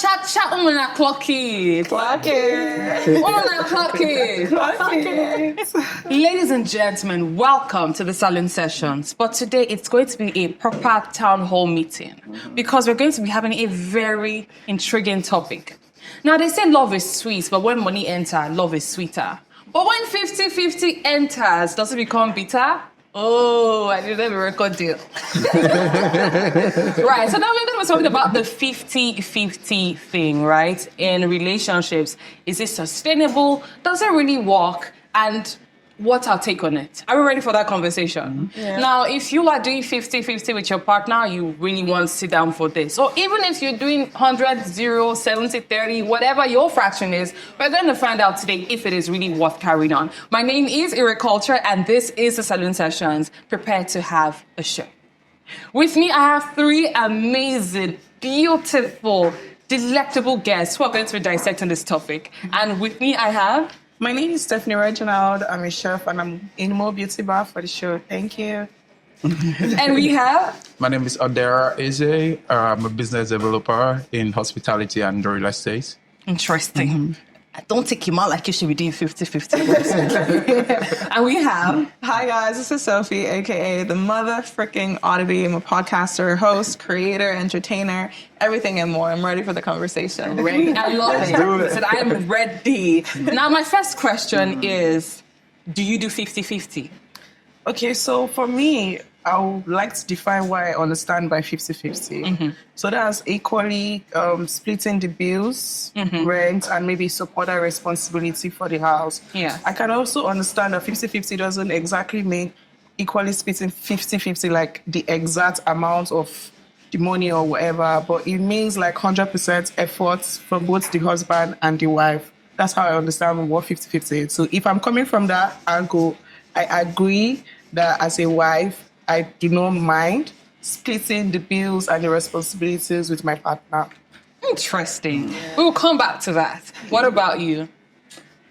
Cha, woman are clocky. Woman are clocky. Ladies and gentlemen, welcome to the Salon Sessions. But today it's going to be a proper town hall meeting because we're going to be having a very intriguing topic. Now, they say love is sweet, but when money enters, love is sweeter. But when 50-50 enters, does it become bitter? Oh, I didn't have a record deal. Right, so now we're going to be talking about the 50-50 thing, right? In relationships. Is it sustainable? Does it really work? And what's our take on it? Are we ready for that conversation? Yeah. Now, if you are doing 50-50 with your partner, you really want to sit down for this. Or even if you're doing 100, 0, 70, 30, whatever your fraction is, we're going to find out today if it is really worth carrying on. My name is Culture, and this is the Salon Sessions. Prepare to have a show. With me, I have three amazing, beautiful, delectable guests who are going to be dissecting this topic. And with me, I have... My name is Stephanie Reginald. I'm a chef and I'm in Mo Beauty Bar for the show. Thank you. And we have... My name is Odera. I'm a business developer in hospitality and real estate. Interesting. Mm-hmm. Don't take him out like you should be doing 50-50. And we have... Hi guys, this is Sophie, aka the mother freaking oddity. I'm a podcaster, host, creator, entertainer, everything and more. I'm ready for the conversation. Ready? I love it. I said I am ready. Now my first question is, do you do 50-50? Okay, so for me, I would like to define what I understand by 50-50. Mm-hmm. So that's equally splitting the bills, rent, and maybe supporter responsibility for the house. Yeah. I can also understand that 50-50 doesn't exactly mean equally splitting 50-50, like the exact amount of the money or whatever, but it means like 100% effort from both the husband and the wife. That's how I understand what 50-50 is. So if I'm coming from that angle, I agree that as a wife, I do not mind splitting the bills and the responsibilities with my partner. Interesting. Yeah. We'll come back to that. What about you?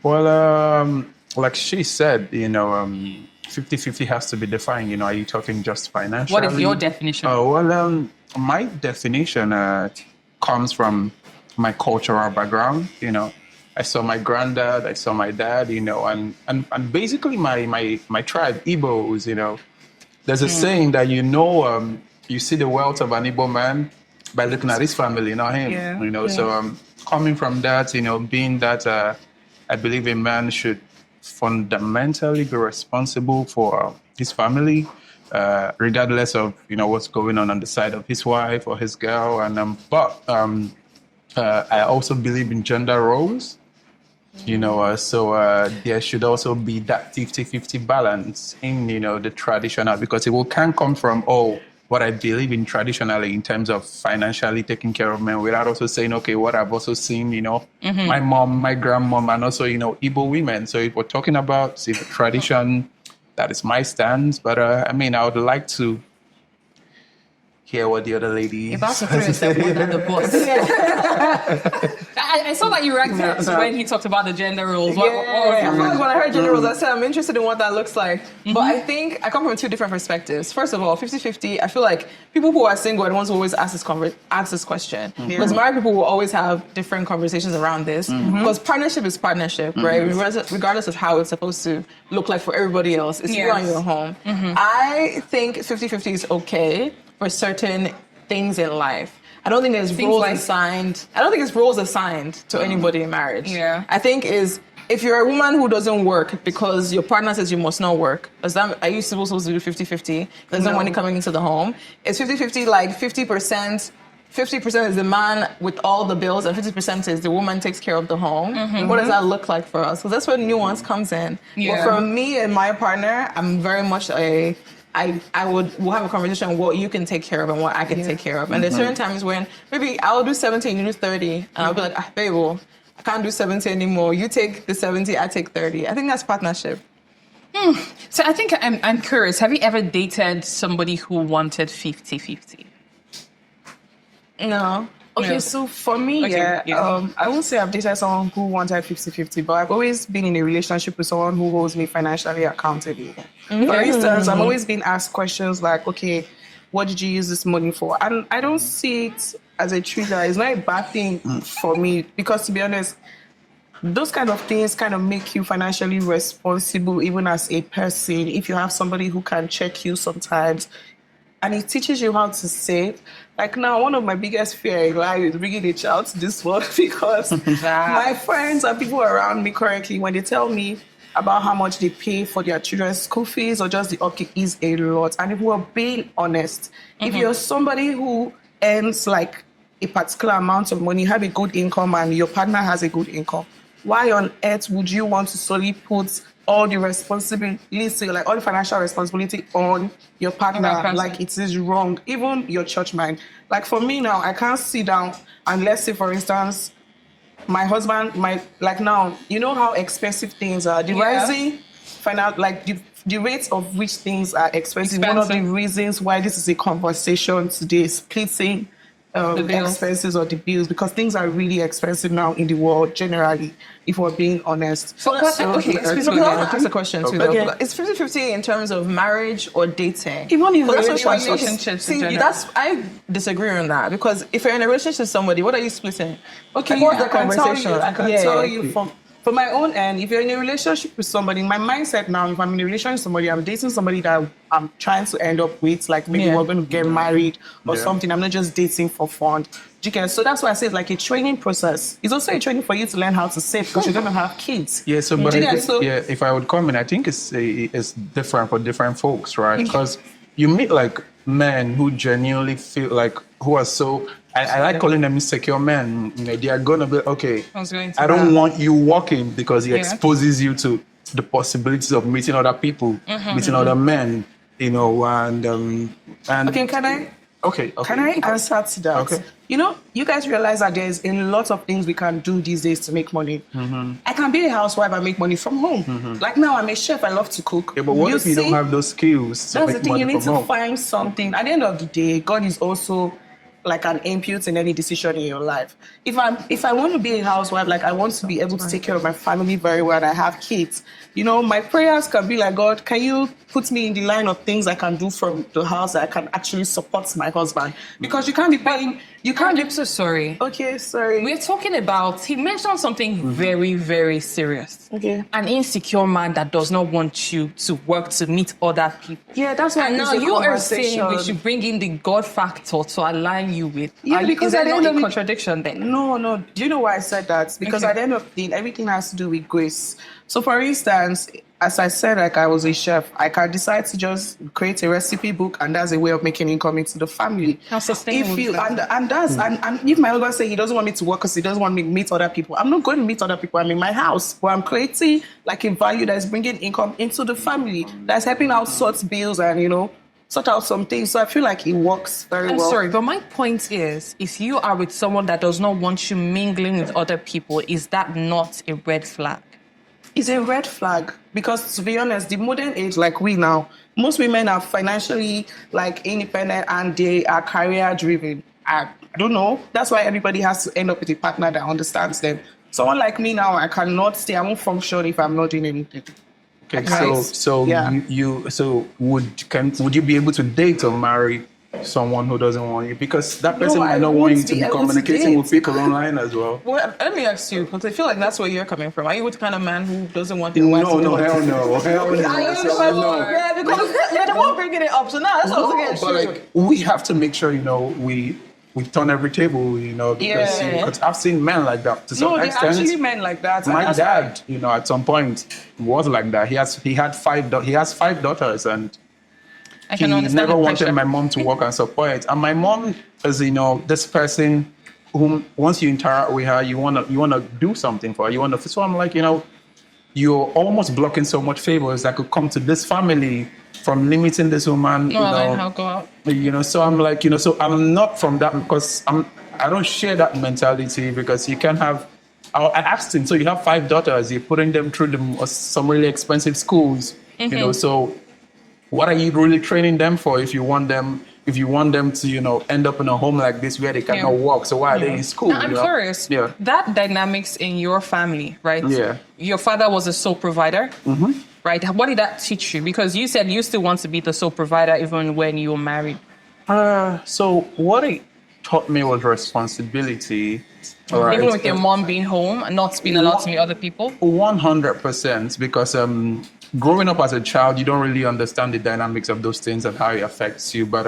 Well, like she said, 50-50 has to be defined. Are you talking just financially? What is your definition? My definition comes from my cultural background. I saw my granddad, I saw my dad, and basically my tribe, Igbos, There's a saying that you see the wealth of an Igbo man by looking at his family, not him. Yeah. So coming from that, being that I believe a man should fundamentally be responsible for his family, regardless of what's going on the side of his wife or his girl. And but I also believe in gender roles. So there should also be that 50-50 balance in, the traditional, because it can come from, what I believe in traditionally in terms of financially taking care of men, without also saying, okay, what I've also seen, my mom, my grandmom, and also, Igbo women. So if we're talking about the tradition, that is my stance. But I would like to hear what the other lady is. About to throw yourself under the bus. I saw that you reacted when he talked about the gender roles. When I heard gender roles, I said I'm interested in what that looks like. Mm-hmm. But I think I come from two different perspectives. First of all, 50-50, I feel like people who are single are the ones who always ask this question. Mm-hmm. Because married people will always have different conversations around this. Mm-hmm. Because partnership is partnership, right? Regardless of how it's supposed to look like for everybody else. It's you and your home. Mm-hmm. I think 50-50 is okay for certain things in life. I don't think there's roles assigned. I don't think it's roles assigned to anybody in marriage. Yeah. I think if you're a woman who doesn't work because your partner says you must not work, are you supposed to do 50-50? There's no money coming into the home. It's 50-50, like 50%. 50% is the man with all the bills and 50% is the woman takes care of the home. Mm-hmm. What does that look like for us? Because that's where nuance comes in. Yeah. But for me and my partner, I'm very much we'll have a conversation on what you can take care of and what I can take care of. And there's certain times when maybe I'll do 70 and you do 30. And I'll be like, babe, I can't do 70 anymore. You take the 70, I take 30. I think that's partnership. So I think I'm curious. Have you ever dated somebody who wanted 50-50? No. Okay, so for me, I won't say I've dated someone who wanted 50-50, but I've always been in a relationship with someone who holds me financially accountable. Mm-hmm. For instance, I'm always being asked questions like, okay, what did you use this money for? And I don't see it as a trigger. It's not a bad thing for me because, to be honest, those kind of things kind of make you financially responsible, even as a person. If you have somebody who can check you sometimes, and it teaches you how to save. Like now, one of my biggest fears in life is bringing a child to this world because my friends and people around me currently, when they tell me about how much they pay for their children's school fees or just the upkeep, is a lot. And if we're being honest, if you're somebody who earns like a particular amount of money, have a good income, and your partner has a good income, why on earth would you want to solely put all the responsibility, like all the financial responsibility on your partner? Like, it is wrong. Even your church mind. Like for me now, I can't sit down and let's say, for instance, my husband might, like now, you know how expensive things are. The rising like the rates of which things are expensive. One of the reasons why this is a conversation today is splitting the expenses or the bills, because things are really expensive now in the world generally, if we're being honest. So that's a question too. Okay. It's 50-50 in terms of marriage or dating. Even in relationships. See, I disagree on that, because if you're in a relationship with somebody, what are you splitting? Okay, like, what's the conversation? I can tell you from my own end, if you're in a relationship with somebody, my mindset now, if I'm in a relationship with somebody, I'm dating somebody that I'm trying to end up with, like maybe we're going to get married or something. I'm not just dating for fun. So that's why I say it's like a training process. It's also a training for you to learn how to save, because you're going to have kids. Yeah, so but if I would comment, I think it's different for different folks, right? Because you meet like men who genuinely feel like, who are so, I like calling them insecure men. You know, they are gonna be okay. I don't want you walking, because he exposes you to the possibilities of meeting other people, meeting other men. You know, and okay, can I? Okay. Can I answer to that? Okay. You know, you guys realize that there's a lot of things we can do these days to make money. I can be a housewife and make money from home. Like now, I'm a chef. I love to cook. Yeah, but what if you don't have those skills? That's the thing. You need to find something. At the end of the day, God is also like an input in any decision in your life. If I want to be a housewife, like I want to be able to take care of my family very well, and I have kids, you know, my prayers can be like, God, can you put me in the line of things I can do from the house that I can actually support my husband? Because you can't be paying, I'm so sorry. Okay, sorry. We're talking about, he mentioned something very, very serious. Okay. An insecure man that does not want you to work to meet other people. Yeah, that's why. And now you are saying we should bring in the God factor to align you with. Yeah, because is there not a contradiction then? No. Do you know why I said that? Because at the end of the day, everything has to do with grace. So for instance, as I said, like I was a chef, I can decide to just create a recipe book, and that's a way of making income into the family. How sustainable? And if my husband say he doesn't want me to work because he doesn't want me to meet other people, I'm not going to meet other people. I'm in my house, where I'm creating like a value that is bringing income into the family, that's helping out sort bills and, you know, sort out some things. So I feel like it works very well. I'm sorry, but my point is, if you are with someone that does not want you mingling with other people, is that not a red flag? It's a red flag, because to be honest, the modern age, like we now, most women are financially like independent and they are career driven. I don't know. That's why everybody has to end up with a partner that understands them. Someone like me now, I cannot stay. I won't function if I'm not doing anything. Okay, would you be able to date or marry someone who doesn't want you? Because that person might not want you to be communicating with people online as well. Well, let me ask you, because I feel like that's where you're coming from. Are you the kind of man who doesn't want the wife to do it? Hell no. Yeah, because you're the one bringing it up. So now that's also getting true. Like, we have to make sure, you know, we turn every table, you know, because I've seen men like that to some extent. No, they're actually men like that. My dad, you know, at some point was like that. He has five daughters, and he never wanted my mom to work and support. And my mom is, you know, this person whom once you interact with her, you wanna do something for her. So I'm like, you know, you're almost blocking so much favors that could come to this family from limiting this woman. You know, so I'm like, you know, so I'm not from that, because I don't share that mentality, because you can have. I asked him, so you have 5 daughters, you're putting them through some really expensive schools, you know, so what are you really training them for if you want them to, you know, end up in a home like this where they cannot walk? So why are they in school? Now, I'm curious. Yeah. That dynamics in your family, right? Yeah. Your father was a sole provider, right? What did that teach you? Because you said you still want to be the sole provider even when you were married. So what taught me was responsibility. All right. Even with your mom being home and not being allowed to meet other people. 100%, because growing up as a child, you don't really understand the dynamics of those things and how it affects you. But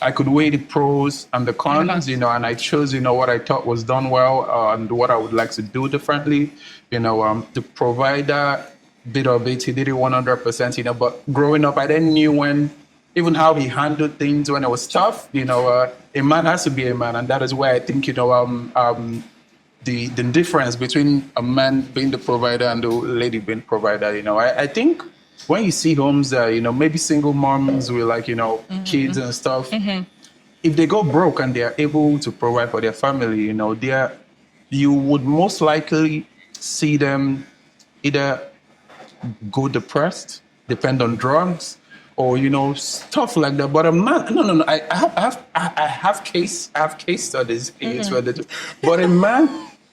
I could weigh the pros and the cons, and I chose, what I thought was done well and what I would like to do differently. The provider bit of it, he did it 100%, but growing up, I then knew even how he handled things when it was tough. A man has to be a man, and that is where I think, the difference between a man being the provider and the lady being provider. I think when you see homes that, maybe single moms with kids and stuff, if they go broke and they are able to provide for their family, you would most likely see them either go depressed, depend on drugs, or stuff like that. But a man, no. I have case studies. But a man,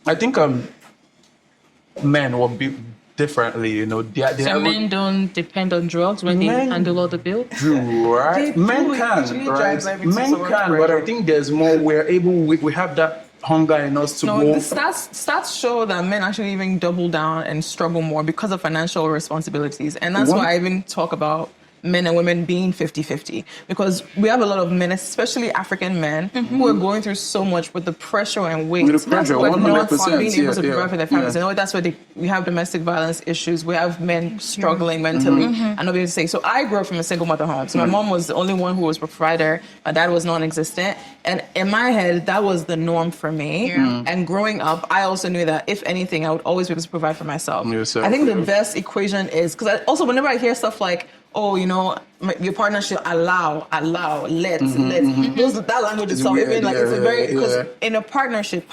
I think men will be differently. So men don't depend on drugs when they handle all the bills. True, right? Men can, right? Men can, but I think there's more. We have that hunger in us to No, go. the stats show that men actually even double down and struggle more because of financial responsibilities. And that's why I even talk about men and women being 50-50, because we have a lot of men, especially African men, who are going through so much with the pressure and weight. With the pressure, of not 100%, being able to provide for their families. yeah. And that's where we have domestic violence issues. We have men struggling mentally and not being able to say. So I grew up from a single mother home. So my mom was the only one who was provider. My dad was non-existent. And in my head, that was the norm for me. And growing up, I also knew that if anything, I would always be able to provide for myself. I think the best equation is, because also whenever I hear stuff like, oh, your partner should allow, let. That language itself, weird, even like it's a very, because yeah. in a partnership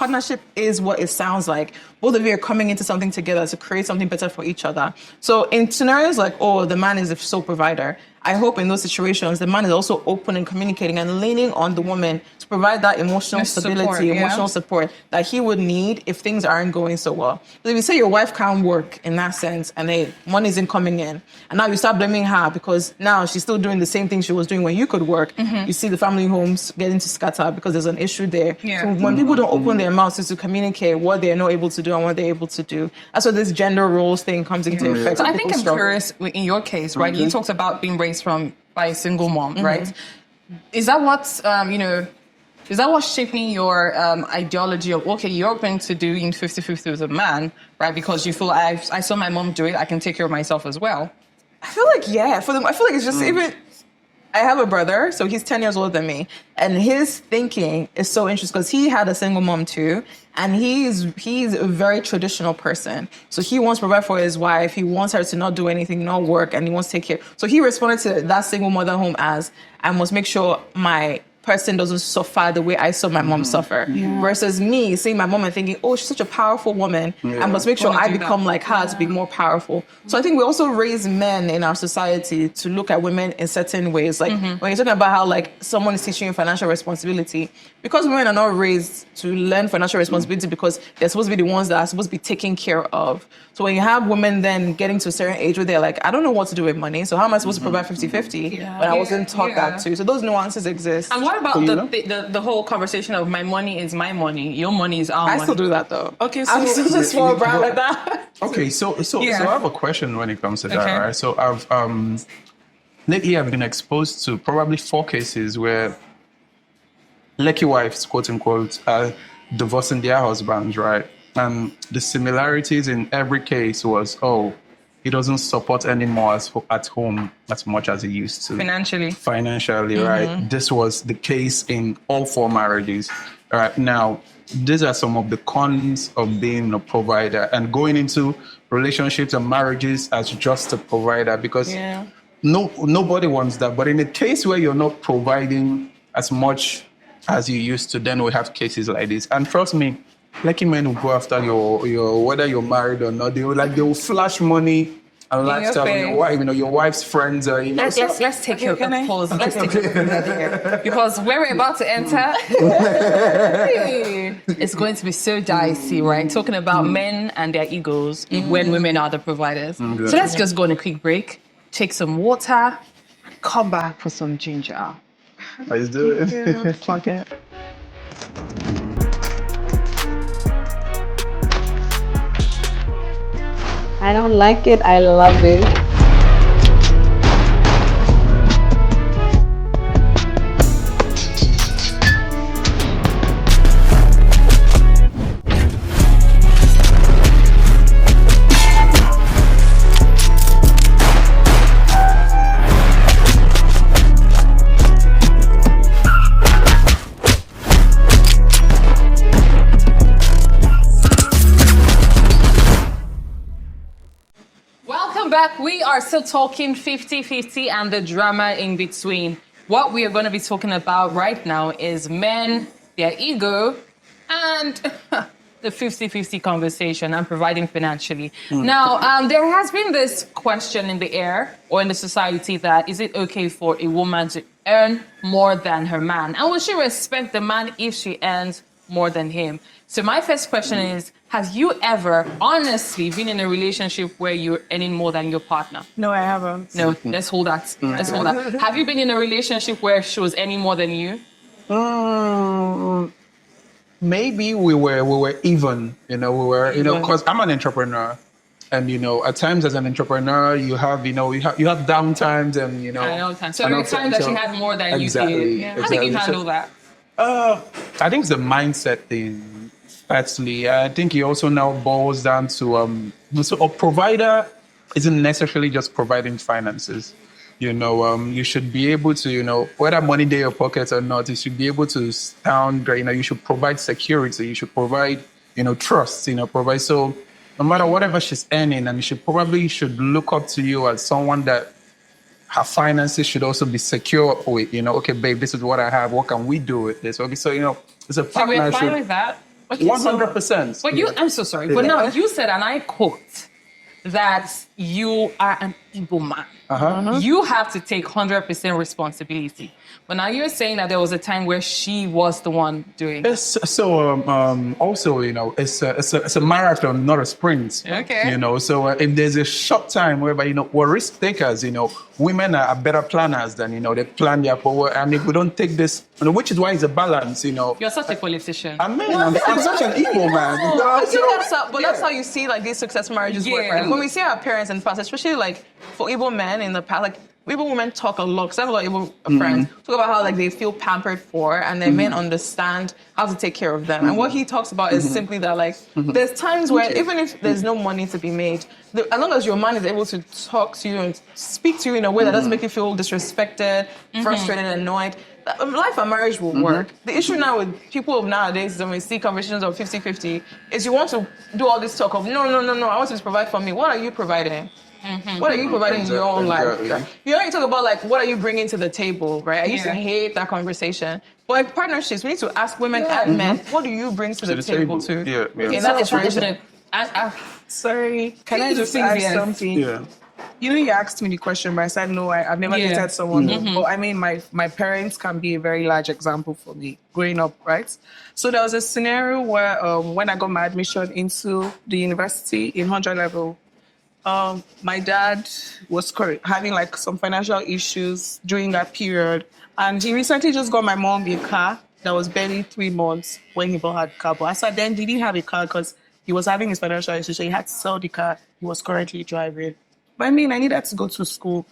is what it sounds like. Both of you are coming into something together to create something better for each other. So in scenarios like, oh, the man is the sole provider, I hope in those situations, the man is also open and communicating and leaning on the woman to provide that emotional stability, emotional support that he would need if things aren't going so well. But if you say your wife can't work in that sense and money isn't coming in, and now you start blaming her because now she's still doing the same thing she was doing when you could work, you see the family homes getting to scatter because there's an issue there. So when people don't open their mouths to communicate what they're not able to do and what they're able to do, that's where this gender roles thing comes into effect. So I think I'm curious, in your case, right? You talked about being raised by a single mom, right? Is that what's is that what's shaping your ideology of, okay, you're open to doing 50-50 with a man, right? Because you feel I saw my mom do it, I can take care of myself as well. I feel like, I feel like it's just even. I have a brother, so he's 10 years older than me, and his thinking is so interesting because he had a single mom too, and he's a very traditional person. So he wants to provide for his wife. He wants her to not do anything, not work, and he wants to take care. So he responded to that single mother home as, I must make sure my person doesn't suffer the way I saw my mom suffer. Versus me seeing my mom and thinking, oh, she's such a powerful woman. I must make sure I become like her to be more powerful. So I think we also raise men in our society to look at women in certain ways. Like when you're talking about how like someone is teaching you financial responsibility, because women are not raised to learn financial responsibility because they're supposed to be the ones that are supposed to be taken care of. So when you have women then getting to a certain age where they're like, I don't know what to do with money, so how am I supposed to provide 50-50 when I wasn't taught that too? So those nuances exist. And what about the whole conversation of my money is my money, your money is our money? I still do that though. Okay, so I'm still a small brand like that. Okay, so I have a question when it comes to that, right? So lately I've been exposed to probably 4 cases where lucky wives, quote unquote, are divorcing their husbands, right? And the similarities in every case was, he doesn't support anymore at home as much as he used to. Financially, right? This was the case in all 4 marriages. Right now, these are some of the cons of being a provider and going into relationships and marriages as just a provider, because nobody wants that. But in a case where you're not providing as much as you used to, then we have cases like this. And trust me, lucky men will go after your whether you're married or not. They will flash money and lifestyle on your wife. Your wife's friends. Let's take a pause. Let's take a pause here, because where we're about to enter, it's going to be so dicey, right? Talking about men and their egos when women are the providers. So let's just go on a quick break, take some water, come back for some ginger. Let's do it. Plug it. I don't like it. I love it. Welcome back. We are still talking 50-50 and the drama in between. What we are going to be talking about right now is men, their ego, and the 50-50 conversation and providing financially. Now, there has been this question in the air or in the society that is it okay for a woman to earn more than her man? And will she respect the man if she earns more than him? So my first question is, have you ever honestly been in a relationship where you're earning more than your partner? No, I haven't. No, let's hold that. Let's hold that. Have you been in a relationship where she was earning more than you? Maybe we were even, because I'm an entrepreneur, and at times as an entrepreneur, you have down times, and I know time. So there were times that she had more than you did. Yeah. How did you handle that? I think it's the mindset thing. Firstly, I think it also now boils down to so a provider isn't necessarily just providing finances. You should be able to, whether money in your pockets or not, you should be able to sound great. You should provide security. You should provide, trust. Provide. So no matter whatever she's earning, and she probably should look up to you as someone that her finances should also be secure with. Okay, babe, this is what I have. What can we do with this? Okay, so it's a So we're partnership. fine with that. 100%. But I'm so sorry. But now you said, and I quote, that you are an Igbo man. You have to take 100% responsibility. But now you're saying that there was a time where she was the one doing it. So also, it's a marathon, not a sprint. Okay. So if there's a short time whereby, we're risk takers, women are better planners than, they plan their power. And if we don't take this, which is why it's a balance, You're such a politician. I'm such an evil man. That's how you see like these successful marriages work, Yeah. right? When we see our parents in the past, especially like for Igbo men in the past, like Igbo women talk a lot, because I have a lot of Igbo friends, talk about how like they feel pampered for and their men understand how to take care of them. And what he talks about is simply that like there's times where even if there's no money to be made, as long as your man is able to talk to you and speak to you in a way that doesn't make you feel disrespected, frustrated, annoyed, life and marriage will work. The issue now with people nowadays, when we see conversations of 50-50, is you want to do all this talk of, no, I want you to provide for me. What are you providing? What are you providing in your own life? You talk about like, what are you bringing to the table, right? I used to hate that conversation. But in partnerships, we need to ask women and men, what do you bring to the table too? Yeah. In that situation. Sorry, can I just add something? Yeah. You asked me the question, but I said no. I've never dated someone. But I mean, my parents can be a very large example for me growing up, right? So there was a scenario where when I got my admission into the university in 100 level, my dad was having like some financial issues during that period, and he recently just got my mom a car that was barely 3 months when he bought her car. But I said then he didn't have a car because he was having his financial issues, so he had to sell the car he was currently driving. But I mean, I needed to go to school.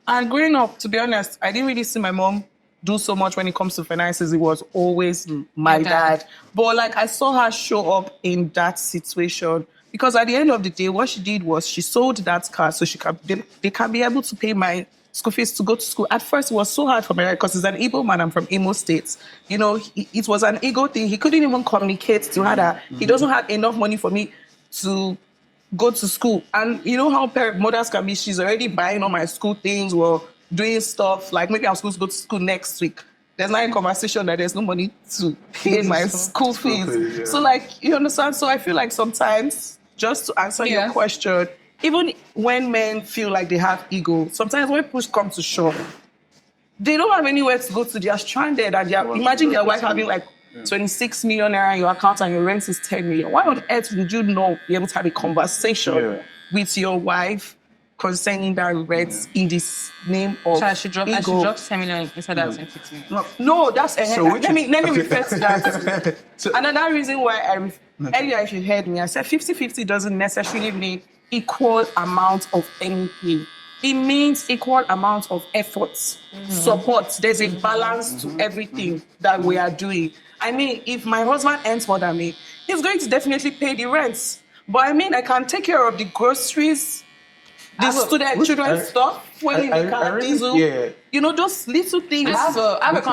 And growing up, to be honest, I didn't really see my mom do so much when it comes to finances. It was always my dad. But like, I saw her show up in that situation because at the end of the day, what she did was she sold that car so they can be able to pay my school fees to go to school. At first, it was so hard for me because he's an Igbo man. I'm from Imo State. It was an ego thing. He couldn't even communicate to her that he doesn't have enough money for me to go to school. And you know how mothers can be, she's already buying all my school things or doing stuff, like maybe I'm supposed to go to school next week. There's not a conversation that there's no money to pay my school fees. Yeah. So like, you understand? So I feel like sometimes, just to answer your question, even when men feel like they have ego, sometimes when push comes to shove, they don't have anywhere to go to. They're stranded. And imagine your wife having like 26 million naira in your account and your rent is 10 million. Why on earth would you not be able to have a conversation with your wife concerning that rent in this name of So I should drop ego. 10 million instead of 6 million. No, that's a So which let me is- refer to that. So- Another reason why earlier if you heard me, I said 50-50 doesn't necessarily mean equal amount of anything. It means equal amount of efforts, support. There's a balance to everything that we are doing. I mean, if my husband earns more than me, he's going to definitely pay the rents. But I mean, I can take care of the groceries, the children's stuff, when in the car, diesel. Yeah. You know, those little things. I have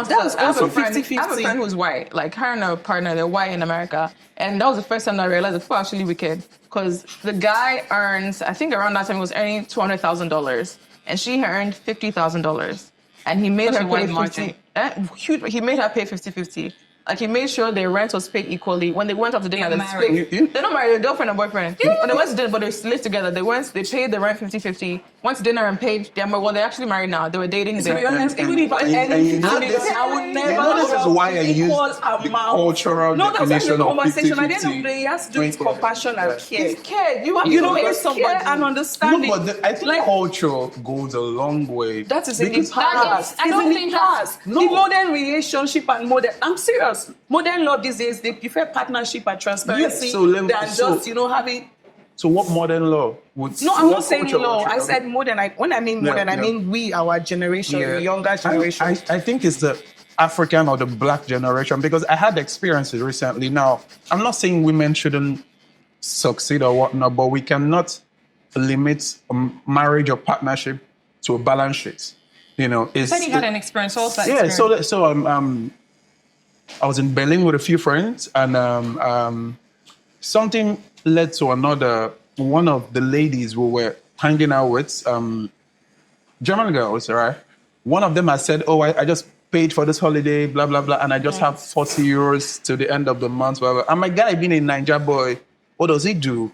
That's also a friend 50-50. who's white. Like her and her partner, they're white in America. And that was the first time I realized that people are actually wicked. Because the guy earns, I think around that time he was earning $200,000. And she earned $50,000. And he made Such her a wide pay margin. 50. Huge. He made her pay 50-50. Like he made sure their rent was paid equally. When they went out to dinner, They're they married. split. They're not married, they're girlfriend and boyfriend. When they went to dinner, but they lived together. They paid the rent 50-50. Went to dinner and paid them. Well, they're actually married now. They were dating. To be honest, even if I you know anything, this- I would never. you know this is why I use equal the amount. cultural No, that's not definition the of conversation. At the end of 50-50. the day, it has to do with compassion and care. It's care. You You know, it's it's care and No, understanding. but I think Like, culture goes a long way. that is in the Because- past. I don't think that's- The modern relationship and modern. I'm serious. Modern love these days, they prefer partnership and transparency Yes, so let me- than so- just having. So what modern law would? No, I'm what not saying culture law. would I you- said modern. When I mean modern, I yeah. mean we, our generation, the younger generation. I think it's the African or the black generation because I had experiences recently. Now, I'm not saying women shouldn't succeed or whatnot, but we cannot limit marriage or partnership to a balance sheet. You know, it's Then you had an experience also. yeah. So I was in Berlin with a few friends, and something led to another. One of the ladies we were hanging out with, German girls, right? One of them had said, "Oh, I just paid for this holiday, blah blah blah, and I just have 40 euros to the end of the month." Whatever. And my guy, being a Niger boy, what does he do?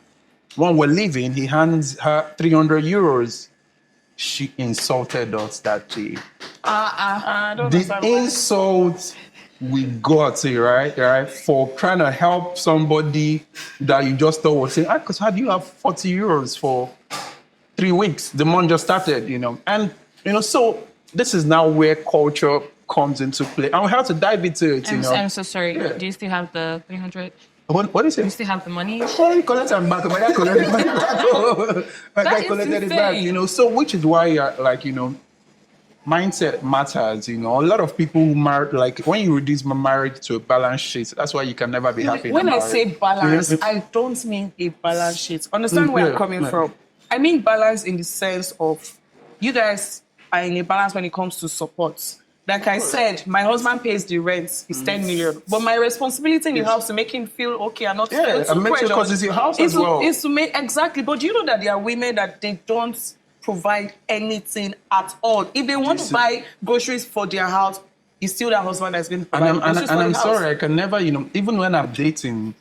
When we're leaving, he hands her 300 euros. She insulted us that day. I don't The understand why. insult we got, right, for trying to help somebody that you just thought was saying, because how do you have 40 euros for 3 weeks? The month just started, And, so this is now where culture comes into play. And we have to dive into it, I'm so sorry. Yeah. Do you still have the 300? What is Do you it? still have the money? Sorry, collect them back. My dad collected it back. My That dad is collected it back, insane. So which is why, mindset matters, A lot of people who marry, like when you reduce marriage to a balance sheet, that's why you can never be happy. in When a I marriage. say balance, Yeah. I don't mean a balance sheet. Understand where I'm yeah, coming yeah. from. I mean balance in the sense of you guys are in a balance when it comes to support. Like I said, my husband pays the rent, it's 10 million. But my responsibility in the house to make him feel okay and not feel Yeah, too and make sure pressured 'cause it's your house is as well. Is to make exactly. But you know that there are women that they don't provide anything at all. If they want to buy groceries for their house, it's still their husband that's going to And provide groceries for I'm the house. sorry, I can never, even when I'm dating,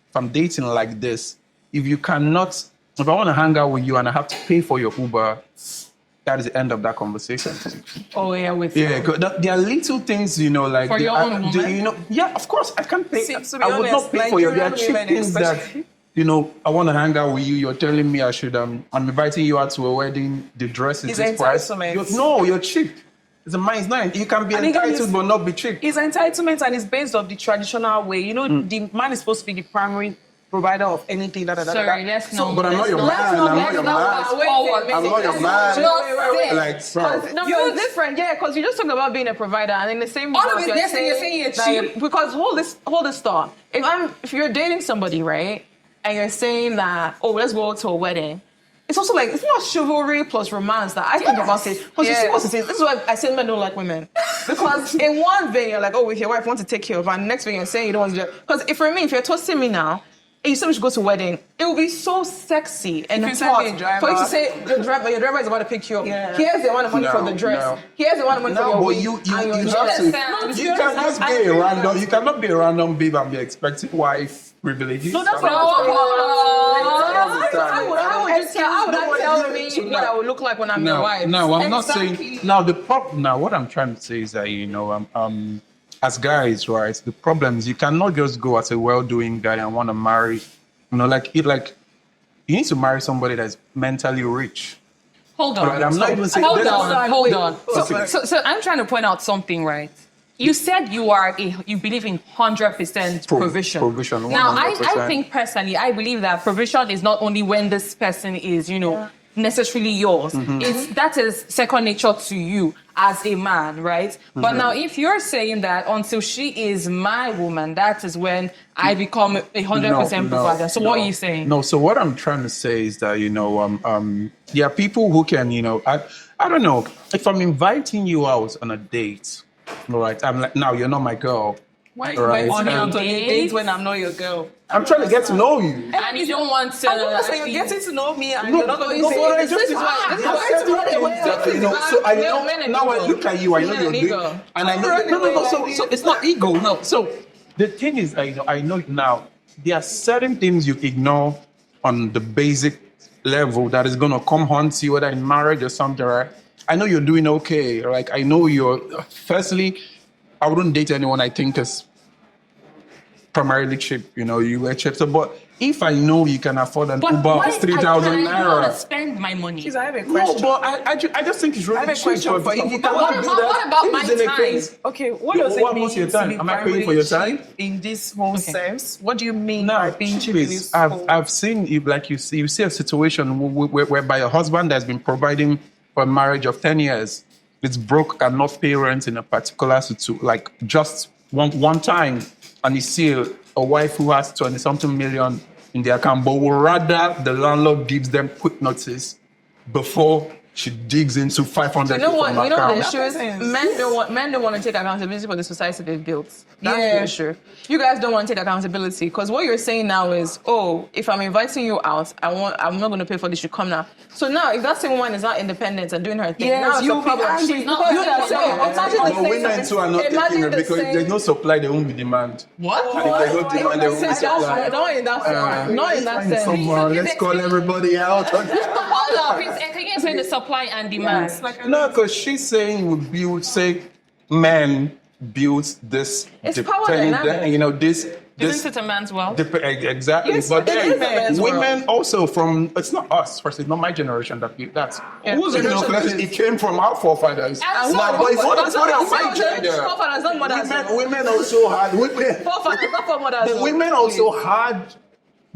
if I'm dating like this, if I want to hang out with you and I have to pay for your Uber, that is the end of that conversation. Oh yeah, with Yeah, 'cause there are little things, like For your own woman? yeah, of course, I can't pay. See, to be I would honest, not pay for you. There are Nigerian cheap women things that, especially. I want to hang out with you. You're telling me I should. I'm inviting you out to a wedding. The dress is It's this price. entitlement. You're cheap. It's a mine's nine. You can be And again, entitled but not be cheap. It's entitlement and it's based on the traditional way. The man is supposed to be the primary provider of anything. Sorry, let's not. But I'm not your man. I'm not your man. I'm not your man. Like, bro. No, but it's different, yeah, because you just talked about being a provider, and in the same All of breath, it, yes, you're saying you're that- cheap. Because hold this thought. If you're dating somebody, right, and you're saying that, oh, let's go to a wedding. It's also like, it's not chivalry plus romance that I think about it. Because you see what it is. This is why I say men don't like women. Because in one vein, you're like, oh, with your wife, you want to take care of her. And next vein, you're saying you don't want to do it. Because if you're toasting me now, and you say we should go to a wedding, it will be so sexy and If you hot send me a driver. for you to say your driver is about to pick you up. Yeah. Here's the amount of money No, for the dress. no. Here's the amount of money for No, your but wig you and your have dress. to. You can't just be a random. You cannot be a random babe and be expecting wife privileges. No, that's what No. I'm saying. How How would I tell me what I would look like when I'm your wife? No, I'm not Exactly. saying. Now Now, what I'm trying to say is that as guys, right? The problem is you cannot just go as a well-doing guy and want to marry. You need to marry somebody that's mentally rich. Hold on. Right, I'm not even saying Hold this- on. Okay. So I'm trying to point out something, right? You said you believe in 100% provision. Provision, Now, I 100%. think personally, I believe that provision is not only when this person is, necessarily yours. That is second nature to you as a man, right? But now, if you're saying that until she is my woman, that is when I become 100% provider. So what are you saying? No, so what I'm trying to say is that, there are people who can, I don't know, if I'm inviting you out on a date, all right, I'm like, now you're not my girl. Why All right. on On a dates? date when I'm not your girl? I'm trying to get to know you. And you don't want to... I don't say you're getting to know me and No, you're not going to no, say but I this just- is why. This is I why said it's not the way that, so I know, now I look at you, I know you're doing, and I know, so it's not ego, no. So the thing is, I know now, there are certain things you ignore on the basic level that is going to come haunt you, whether in marriage or something, right? I know you're doing okay, like I know firstly, I wouldn't date anyone I think is primarily cheap, you were cheap. So, but if I know you can afford an Uber why of 3,000 I don't want to naira. spend my money. Please, I have a No, question. but I just think it's really I have a cheap. question for you. If You cannot can- do what that, about if my it's in a time? case- Okay, what Yo, does what it mean was your to time? be Am I paying for your time? cheap in this whole sense? What do you mean Now, by being cheap in please, this whole... I've seen if like you see a situation whereby a husband that's been providing for a marriage of 10 years, it's broke, cannot pay rent in a particular like just one time, and you see a wife who has 20-something million in their account, but would rather the landlord gives them quick notice before she digs into 500 You know what? from You know what the account. issue is? Men don't want to take accountability for the society they've built. That's Yeah. the issue. You guys don't want to take accountability because what you're saying now is, oh, if I'm inviting you out, I'm not going to pay for this. You come now. So now, if that same woman is not independent and doing her thing, Yes, now it's you'll a be problem. angry. She's No, not. you You guys don't. imagine the But women too are not taking imagine it the because same- there's no supply, there won't be demand. What? And if there's no demand, there won't be supply. Not in that sense. Not in that sense. Come on, let's call everybody out. Hold on, please. Can you explain the supply and demand? No, because she's saying you would say men build this. It's power dynamic. This. Isn't it a man's wealth? Exactly, Yes, but it is a then man's women also it's not us first, it's not my generation that built that. Whose generation It came from our forefathers. And Now, but it's not my gender. Forefathers, not mothers. Women also had Forefathers, not foremothers. the women also had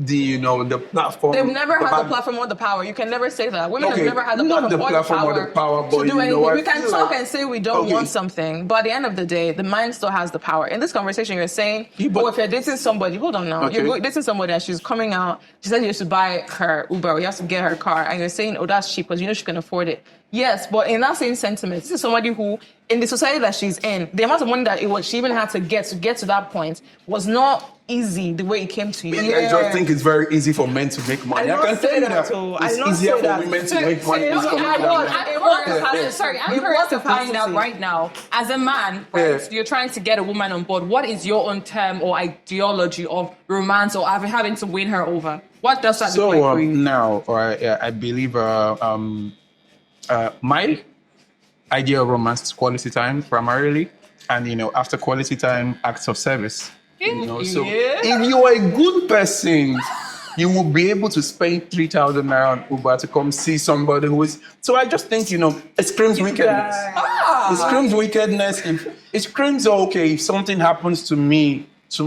the platform. They've never had the platform or the power. You can never say that. Women Okay, have never had the not platform, or the power, but to do you know anything. what, We I can feel talk like- and say we don't Okay. want something, but at the end of the day, the mind still has the power. In this conversation, you're saying, but- if you're dating somebody, hold on now, Okay. you're dating somebody and she's coming out, she said you have to buy her Uber, or you have to get her car, and you're saying, oh, that's cheap because you know she can afford it. Yes, but in that same sentiment, this is somebody who, in the society that she's in, the amount of money that she even had to get to that point was not easy the way it came to you. I just think it's very easy for men to make money. I I can don't say tell you that, that oh, I it's don't easier say for that. women to make money. Okay, than I men. want- I'm It curious was to find out capacity. right now, as a man, right, Yeah. you're trying to get a woman on board. What is your own term or ideology of romance or having to win her over? What does that look like for you? Now, I believe my idea of romance is quality time primarily, and after quality time, acts of service. So if you are a good person, you will be able to spend 3,000 naira on Uber to come see somebody who is. So I just think it screams wickedness. It screams wickedness. It screams okay if something happens to me. As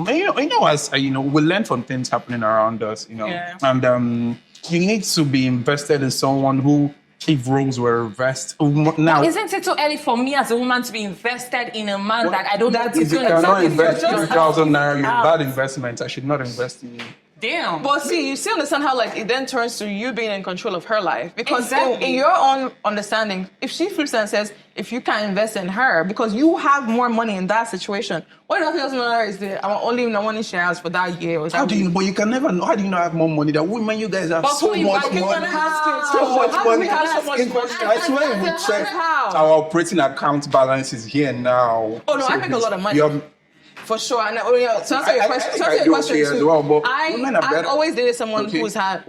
we learn from things happening around us. And you need to be invested in someone who. If roles were reversed now, Isn't it too early for me as a woman to be invested in a man that I don't know if is you going to cannot invest just 3,000 naira, you're bad investment. I should not invest in you. damn. But see, you still understand how it then turns to you being in control of her life. Because Exactly. in your own understanding, if she flips and says, if you can't invest in her, because you have more money in that situation, what doesn't matter is that I'm only in the money she has for that year or that How do you? week. But you can never know. How do you not have more money? That women, you guys have But so who you much are, you money. can ask So much How do money. we have so much money? I swear, if we check How? our operating account balance is here now. Oh, no, I make a lot of money. You have, For sure. And to answer your I question, think to answer I your do question okay as too, well, but women are I've better. always dated someone Okay.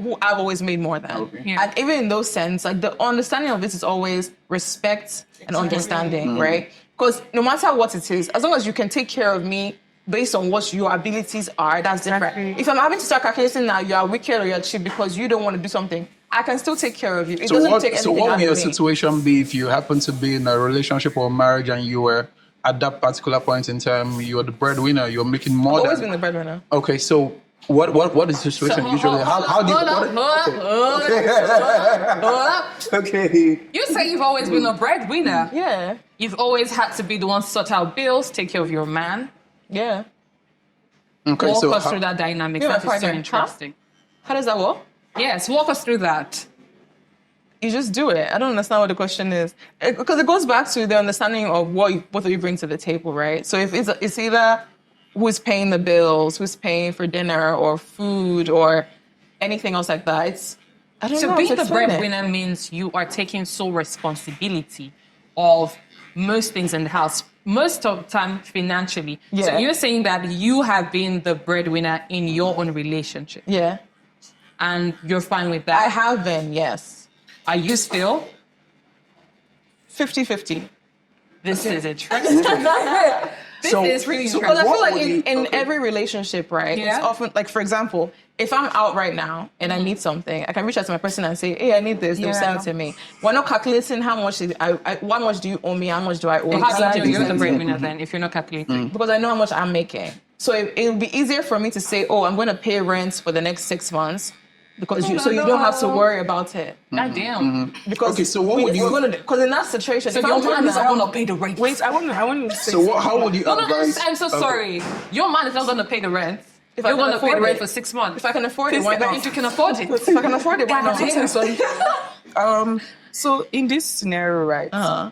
who I've always made more than. Okay. Yeah. And even in those sense, the understanding of this is always respect and understanding, right? Because no matter what it is, as long as you can take care of me based on what your abilities are, that's different. If I'm having to start calculating now you are wicked or you're cheap because you don't want to do something, I can still take care of you. It So doesn't what? take So anything what out would your of me. situation be if you happen to be in a relationship or marriage and you were at that particular point in time, you're the breadwinner, you're making more Always than. been the breadwinner. Okay, so what is the situation usually? How do you? Hold up. Okay. You say you've always been a breadwinner. Yeah. You've always had to be the one to sort out bills, take care of your man. Yeah. Okay, Walk so us through that dynamic. You're my That is so partner, huh? interesting. How does that work? Yes, walk us through that. You just do it. I don't understand what the question is. Because it goes back to the understanding of what both of you bring to the table, right? So if it's either who's paying the bills, who's paying for dinner or food or anything else like that, it's, I don't know. So how being to the explain it. breadwinner means you are taking sole responsibility of most things in the house, most of the time financially. So Yeah. you're saying that you have been the breadwinner in your own relationship Yeah. and you're fine with I that. have been, yes. Are you still? 50-50. This is interesting. This So- is really so Because interesting. I feel What like would you- in okay. every relationship, right? Yeah. It's often, like, for example, if I'm out right now and I need something, I can reach out to my person and say, hey, I need this. They'll Yeah. send it to me. We're not calculating how much, how much do you owe me? How much do I owe you? How do you know you're the Exactly. breadwinner then if you're not calculating? Because I know how much I'm making. So it would be easier for me to say, oh, I'm going to pay rent for the next 6 months because so you don't have to worry about it. God damn. Because Okay, so what would you- Because in that situation, So if your I'm doing man is that- not going to pay the rent. Wait, I want to say. So how would you No, advise? I'm so sorry. Your man is not going to pay the rent. If I You're can going to pay the afford rent it. for 6 months. if I can afford it, why not? If you can afford it. If I can afford it, why God not? damn. So in this scenario, right? Uh-huh.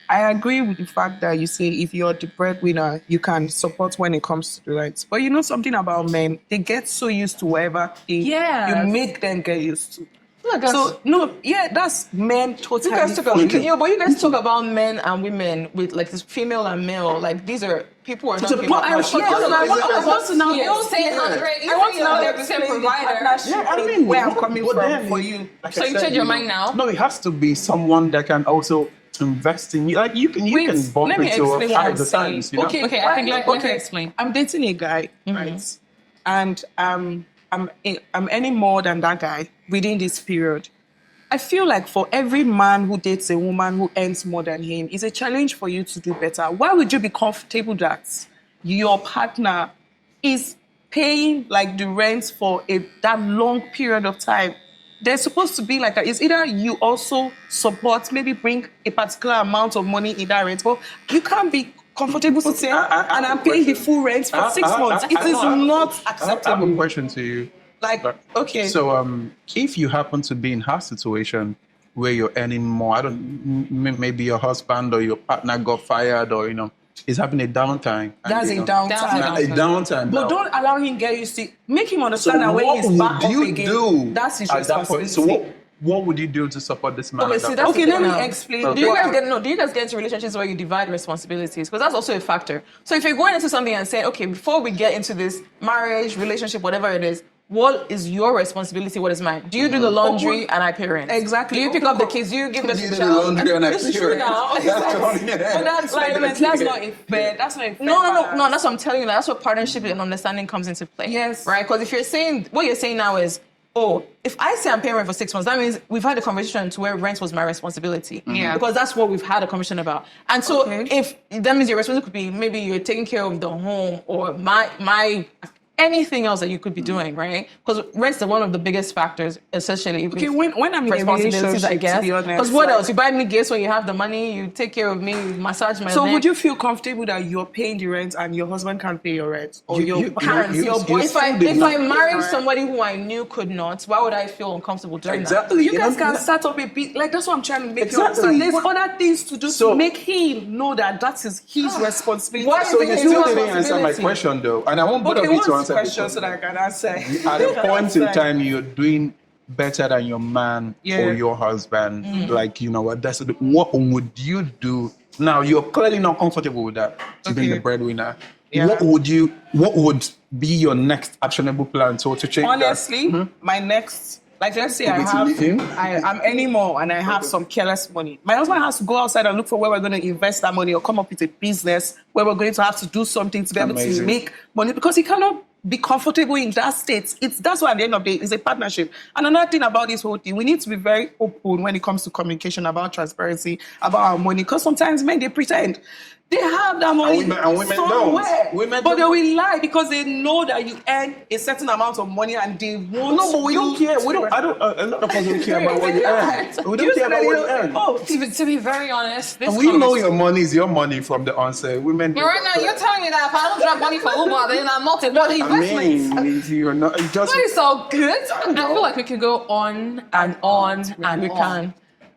I agree with the fact that you say if you're the breadwinner, you can support when it comes to the rent. But you know something about men, they get so used to whatever thing Yes. you make them get used to. Look, guys, So no, yeah, that's men totally. you guys talk fine. about, but you guys talk about men and women with like this female and male. Like these are people who are not. But I want to now. You don't say 100. You I want say to now you're the same explain the provider. partnership Yeah, I mean, where I'm coming but from then- for you. So you change your mind now? No, it has to be someone that can also invest in you. Like you can Wait, bump let me into explain what a I'm at the saying. times. You know? Okay, Okay, I think let me explain. I'm dating a guy, right? And I'm earning more than that guy within this period. I feel like for every man who dates a woman who earns more than him, it's a challenge for you to do better. Why would you be comfortable that your partner is paying like the rent for that long period of time? There's supposed to be like it's either you also support, maybe bring a particular amount of money in that rent, but you can't be comfortable to say, and I'm paying the full rent for 6 months. It is not I have a acceptable. question to you. Like, okay. So, if you happen to be in her situation where you're earning more, I don't, maybe your husband or your partner got fired, or is having a downtime. That's a downtime. A downtime. But now. don't allow him get used to it. Make him So understand that when what he's back would up you again, do that's his at that point? responsibility. So what would you do to support this man? Okay, at see, that that's point? Okay, the let thing me now. explain. Do you guys get into relationships where you divide responsibilities? Because that's also a factor. So if you're going into something and saying, okay, before we get into this marriage, relationship, whatever it is, what is your responsibility? What is mine? Do you do the laundry and I pay rent? Exactly. Do you pick up the kids? Do you give them You to do the the child? laundry and I This is pay true rent. now. But that's that's not a fair. That's not a fair. No. That's what I'm telling you. That's what partnership and understanding comes into play. Yes. Right? Because if you're saying, what you're saying now is, oh, if I say I'm paying rent for 6 months, that means we've had a conversation to where rent was my responsibility. Yeah. Because that's what we've had a conversation about. And so Okay. if that means your responsibility could be maybe you're taking care of the home or my anything else that you could be doing, right? Because rent's one of the biggest factors, essentially. Okay, when I'm in a responsibilities, relationship, I guess. to be honest, Because what like- else? You buy me gifts when you have the money, you take care of me, you massage my So neck. would you feel comfortable that you're paying the rent and your husband can't pay your rent? Or your parents, you- your you boys? still did If not- I married Alright. somebody who I knew could not, why would I feel uncomfortable doing Exactly. You guys know, can start up a bit. Like, that's what I'm trying to make you Exactly. understand. There's other things to do So- to make him know that that is his responsibility. Why So is you it still his didn't answer my responsibility? question though, and I want both Okay, of you what's to the answer question this so that I can answer? At a point in time, you're doing better than your man Yeah. or your husband. Like, what? What would you do? Now, you're clearly not comfortable with that, to being the Okay. breadwinner. Yeah. What would be your next actionable plan to change Honestly, that? my next, like, let's say Would be to leave him? I'm earning more and I have some careless money. My husband has to go outside and look for where we're going to invest that money or come up with a business where we're going to have to do something to be able to Amazing. make money because he cannot be comfortable in that state. That's why at the end of the day, it's a partnership. And another thing about this whole thing, we need to be very open when it comes to communication about transparency, about our money. Because sometimes men, they pretend they have that money And women somewhere. don't. Women But don't. they will lie because they know that you earn a certain amount of money and they won't. No, but we don't you care. to We don't. I don't. A lot of us don't care about what you earn. We don't care about what you earn. Oh, To be very honest, this And we know conversation- your money is your money from the onset. Women. But right now, you're telling me that if I don't drop money for Uber, then I'm not another I investment. mean, you're not. You just. But it's all good. I feel like we could go on and on and We on. can.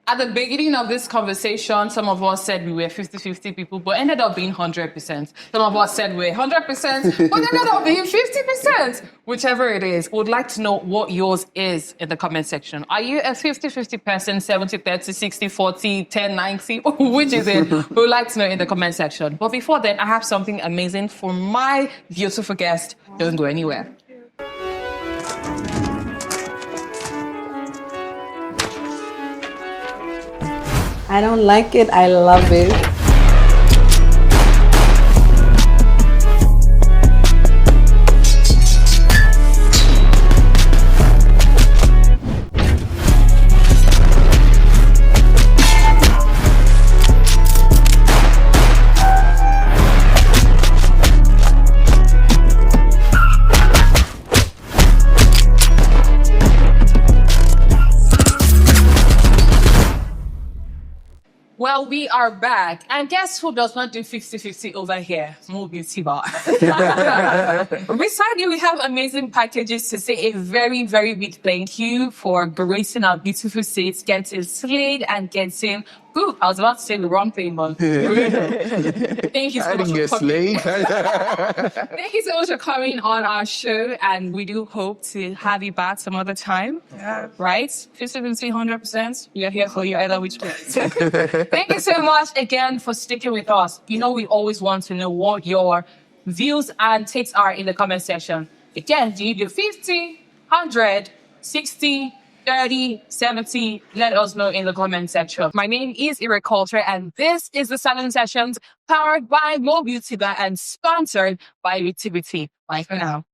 At the beginning of this conversation, some of us said we were 50-50 people, but ended up being 100%. Some of us said we're 100%, but ended up being 50%. Whichever it is, would like to know what yours is in the comment section. Are you a 50-50 person, 70-30, 60-40, 10-90? Which is it? We would like to know in the comment section. But before then, I have something amazing for my beautiful guest. Don't go anywhere. I don't like it. I love it. Well, we are back. And guess who does not do 50-50 over here? More Beauty Bar. Beside you, we have amazing packages to say a very, very big thank you for gracing our beautiful seats, getting slayed and getting... Ooh, I was about to say the wrong thing, but... Thank you so I much didn't for get coming. slayed. Thank you so much for coming on our show, and we do hope to have you back some other time. Yeah. Right? 50-50, 100%. We are here for you either which way. Thank you so much again for sticking with us. You know, we always want to know what your views and takes are in the comment section. Again, do you do 50, 100, 60, 30, 70? Let us know in the comment section. My name is Ira Coulter, and this is the Silent Sessions powered by Mo Beauty Bar and sponsored by Utility. Bye for now.